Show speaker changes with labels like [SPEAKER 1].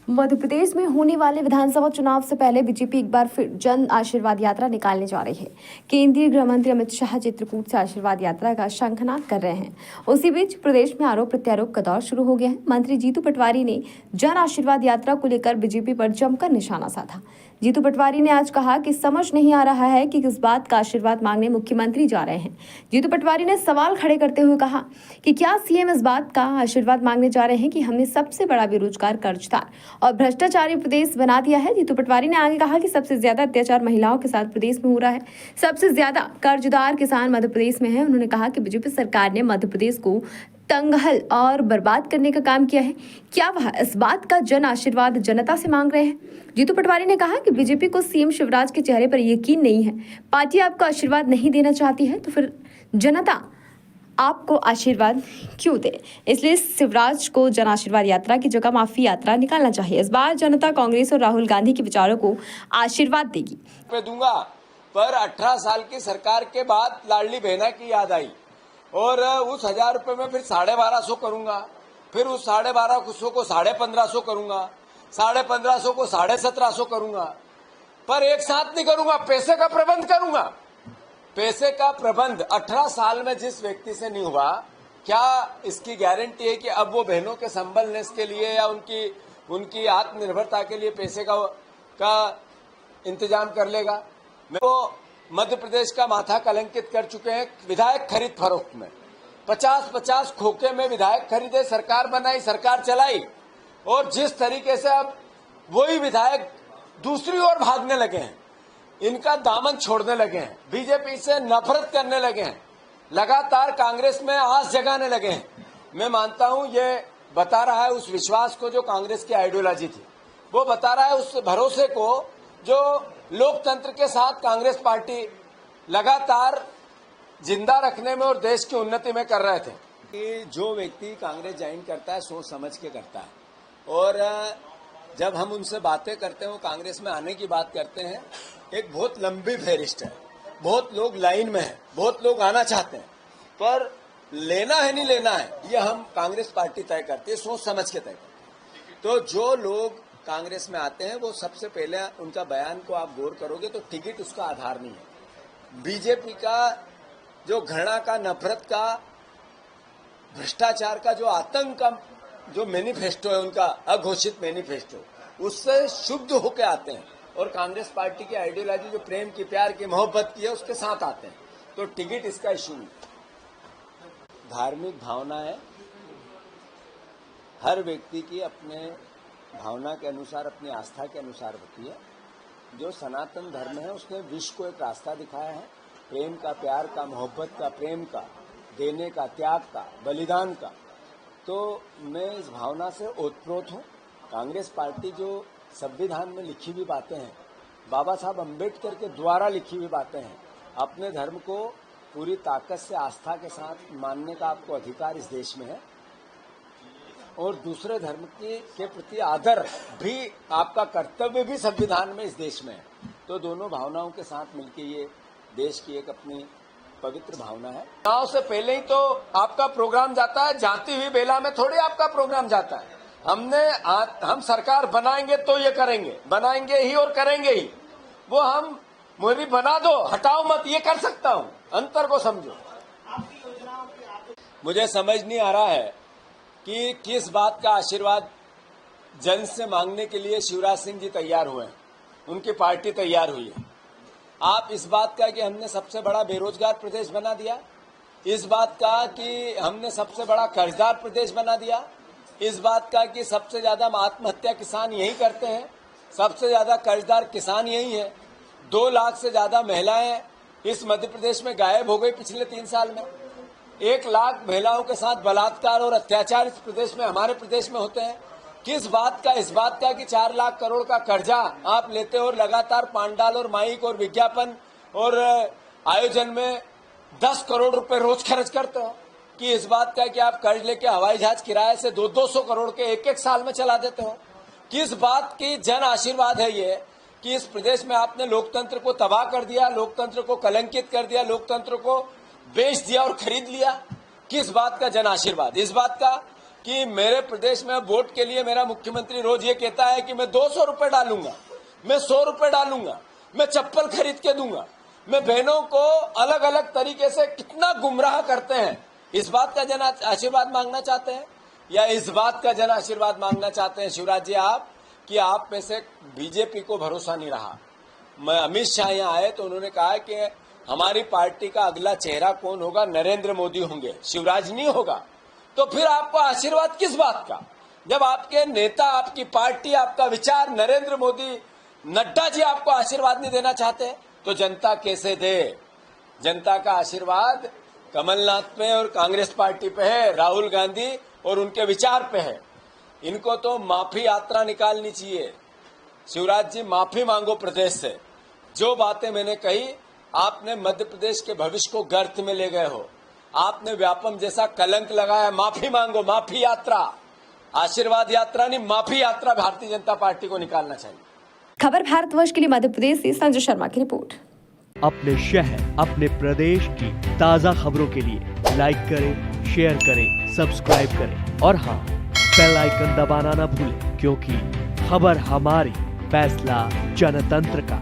[SPEAKER 1] मध्य प्रदेश में होने वाले विधानसभा चुनाव से पहले बीजेपी एक बार फिर जन आशीर्वाद यात्रा निकालने जा रही है। केंद्रीय गृह मंत्री अमित शाह चित्रकूट से आशीर्वाद यात्रा का शंखनाद कर रहे हैं। उसी बीच प्रदेश में आरोप प्रत्यारोप का दौर शुरू हो गया है। मंत्री जीतू पटवारी ने जन आशीर्वाद यात्रा को लेकर बीजेपी पर जमकर निशाना साधा। जीतू पटवारी ने आज कहा कि समझ नहीं आ रहा है कि किस बात का आशीर्वाद मांगने मुख्यमंत्री जा रहे हैं। जीतू पटवारी ने सवाल खड़े करते हुए कहा कि क्या सीएम इस बात का आशीर्वाद मांगने जा रहे हैं कि हमने सबसे बड़ा बेरोजगार, कर्जदार और भ्रष्टाचारी प्रदेश बना दिया है। जीतू पटवारी ने आगे कहा कि सबसे ज्यादा अत्याचार महिलाओं के साथ प्रदेश में हो रहा है, सबसे ज्यादा कर्जदार किसान मध्य प्रदेश में है। उन्होंने कहा कि बीजेपी सरकार ने मध्य प्रदेश को तंगहल और बर्बाद करने का काम किया है। क्या वह इस बात का जन आशीर्वाद जनता से मांग रहे हैं? जीतू पटवारी ने कहा कि बीजेपी को सीएम शिवराज के चेहरे पर यकीन नहीं है। पार्टी आपको आशीर्वाद नहीं देना चाहती है तो फिर जनता आपको आशीर्वाद क्यों दे? इसलिए शिवराज को जन आशीर्वाद यात्रा की जगह माफी यात्रा निकालना चाहिए। इस बार जनता कांग्रेस और राहुल गांधी के विचारों को आशीर्वाद देगी।
[SPEAKER 2] पे दूंगा, पर 18 साल की सरकार के बाद लाडली बहना की याद आई और उस 1000 रुपए में फिर 1250 करूंगा, फिर उस 1250 को 1550 करूंगा, 1550 को 1750 करूंगा, पर एक साथ नहीं करूंगा। पैसे का प्रबंध करूंगा। पैसे का प्रबंध 18 साल में जिस व्यक्ति से नहीं हुआ, क्या इसकी गारंटी है कि अब वो बहनों के संबलने के लिए या उनकी आत्मनिर्भरता के लिए पैसे का इंतजाम कर लेगा? वो मध्य प्रदेश का माथा कलंकित कर चुके हैं विधायक खरीद फरोख्त में। 50-50 खोखे में विधायक खरीदे, सरकार बनाई, सरकार चलाई, और जिस तरीके से अब वही विधायक दूसरी ओर भागने लगे हैं, इनका दामन छोड़ने लगे हैं, बीजेपी से नफरत करने लगे हैं, लगातार कांग्रेस में आस जगाने लगे हैं। मैं मानता हूं ये बता रहा है उस विश्वास को जो कांग्रेस की आइडियोलॉजी थी, वो बता रहा है उस भरोसे को जो लोकतंत्र के साथ कांग्रेस पार्टी लगातार जिंदा रखने में और देश की उन्नति में कर रहे थे। कि जो व्यक्ति कांग्रेस ज्वाइन करता है सोच समझ के करता है, और जब हम उनसे बातें करते हैं, वो कांग्रेस में आने की बात करते हैं, एक बहुत लंबी फेरिस्ट है, बहुत लोग लाइन में हैं, बहुत लोग आना चाहते हैं, पर लेना है नहीं लेना है ये हम कांग्रेस पार्टी तय करती है, सोच समझ के तय करती है। तो जो लोग कांग्रेस में आते हैं वो सबसे पहले उनका बयान को आप गौर करोगे तो टिकट उसका आधार नहीं है। बीजेपी का जो घृणा का, नफरत का, भ्रष्टाचार का जो आतंक का जो मैनिफेस्टो है, उनका अघोषित मैनिफेस्टो, उससे शुद्ध होकर आते हैं, और कांग्रेस पार्टी की आइडियोलॉजी जो प्रेम की, प्यार की, मोहब्बत की है, उसके साथ आते हैं। तो टिकट इसका इशू नहीं। धार्मिक भावना है, हर व्यक्ति की अपने भावना के अनुसार, अपनी आस्था के अनुसार होती है। जो सनातन धर्म है उसने विश्व को एक रास्ता दिखाया है, प्रेम का, प्यार का, मोहब्बत का, प्रेम का, देने का, त्याग का, बलिदान का। तो मैं इस भावना से ओतप्रोत हूँ। कांग्रेस पार्टी जो संविधान में लिखी हुई बातें हैं, बाबा साहब अम्बेडकर के द्वारा लिखी हुई बातें हैं, अपने धर्म को पूरी ताकत से, आस्था के साथ मानने का आपको अधिकार इस देश में है, और दूसरे धर्म के प्रति आदर भी आपका कर्तव्य भी संविधान में इस देश में है। तो दोनों भावनाओं के साथ मिलकर ये देश की एक अपनी पवित्र भावना है। चुनाव से पहले ही तो आपका प्रोग्राम जाता है, जाती हुई बेला में थोड़ी आपका प्रोग्राम जाता है। हम सरकार बनाएंगे तो ये करेंगे, बनाएंगे ही और करेंगे ही। वो हम मुझे बना दो, हटाओ मत, ये कर सकता हूं। अंतर को समझो। मुझे समझ नहीं आ रहा है कि किस बात का आशीर्वाद जन से मांगने के लिए शिवराज सिंह जी तैयार हुए हैं, उनकी पार्टी तैयार हुई है। आप इस बात का कि हमने सबसे बड़ा बेरोजगार प्रदेश बना दिया, इस बात का कि हमने सबसे बड़ा कर्जदार प्रदेश बना दिया, इस बात का कि सबसे ज्यादा आत्महत्या किसान यही करते हैं, सबसे ज्यादा कर्जदार किसान यही है, 2 लाख से ज्यादा महिलाएं इस मध्य प्रदेश में गायब हो गई पिछले 3 साल में। 1 लाख महिलाओं के साथ बलात्कार और अत्याचार इस प्रदेश में, हमारे प्रदेश में होते हैं। किस बात का? इस बात का कि 4 लाख करोड़ का कर्जा आप लेते हो और लगातार पांडाल और माइक और विज्ञापन और आयोजन में 10 करोड़ रुपए रोज खर्च करते हो। कि इस बात का कि आप कर्ज लेके हवाई जहाज किराए से 200 करोड़ के एक साल में चला देते हो। किस बात की जन आशीर्वाद है ये कि इस प्रदेश में आपने लोकतंत्र को तबाह कर दिया, लोकतंत्र को कलंकित कर दिया, लोकतंत्र को बेच दिया और खरीद लिया। किस बात का जन आशीर्वाद? इस बात का कि मेरे प्रदेश में वोट के लिए मेरा मुख्यमंत्री रोज ये कहता है कि मैं 200 रुपए डालूंगा, मैं 100 रुपए डालूंगा, मैं चप्पल खरीद के दूंगा। मैं बहनों को अलग अलग तरीके से कितना गुमराह करते हैं। इस बात का जन आशीर्वाद मांगना चाहते हैं या इस बात का जन आशीर्वाद मांगना चाहते हैं शिवराज जी आप कि आप में से बीजेपी को भरोसा नहीं रहा। मैं अमित शाह यहाँ आए तो उन्होंने कहा कि हमारी पार्टी का अगला चेहरा कौन होगा, नरेंद्र मोदी होंगे, शिवराज नहीं होगा। तो फिर आपको आशीर्वाद किस बात का, जब आपके नेता, आपकी पार्टी, आपका विचार नरेंद्र मोदी, नड्डा जी आपको आशीर्वाद नहीं देना चाहते तो जनता कैसे दे। जनता का आशीर्वाद कमलनाथ पे और कांग्रेस पार्टी पे है, राहुल गांधी और उनके विचार पे है। इनको तो माफी यात्रा निकालनी चाहिए। शिवराज जी माफी मांगो प्रदेश से। जो बातें मैंने कही, आपने मध्य प्रदेश के भविष्य को गर्त में ले गए हो, आपने व्यापम जैसा कलंक लगाया। माफी मांगो, माफी यात्रा, आशीर्वाद यात्रा नहीं, माफी यात्रा भारतीय जनता पार्टी को निकालना चाहिए।
[SPEAKER 1] खबर भारतवर्ष के लिए मध्य प्रदेश से संजय शर्मा की रिपोर्ट।
[SPEAKER 3] अपने शहर, अपने प्रदेश की ताजा खबरों के लिए लाइक करें, शेयर करें, सब्सक्राइब करें और हाँ, बेल आइकन दबाना ना भूलें, क्योंकि खबर हमारी, फैसला जनतंत्र का।